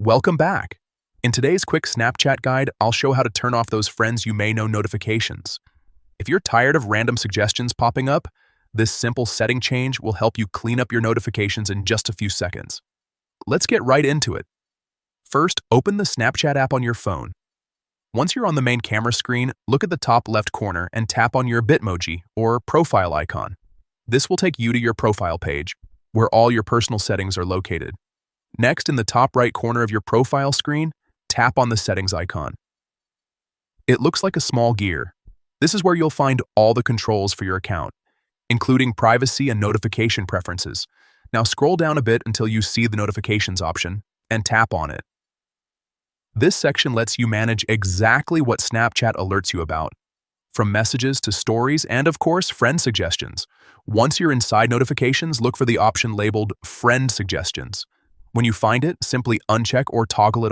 Welcome back. In today's quick Snapchat guide, I'll show how to turn off those friends you may know notifications. If you're tired of random suggestions popping up, this simple setting change will help you clean up your notifications in just a few seconds. Let's get right into it. First, open the Snapchat app on your phone. Once you're on the main camera screen, look at the top left corner and tap on your Bitmoji or profile icon. This will take you to your profile page, where all your personal settings are located. Next, in the top right corner of your profile screen, tap on the settings icon. It looks like a small gear. This is where you'll find all the controls for your account, including privacy and notification preferences. Now scroll down a bit until you see the notifications option and tap on it. This section lets you manage exactly what Snapchat alerts you about, from messages to stories and, of course, friend suggestions. Once you're inside notifications, look for the option labeled Friend Suggestions. When you find it, simply uncheck or toggle it off.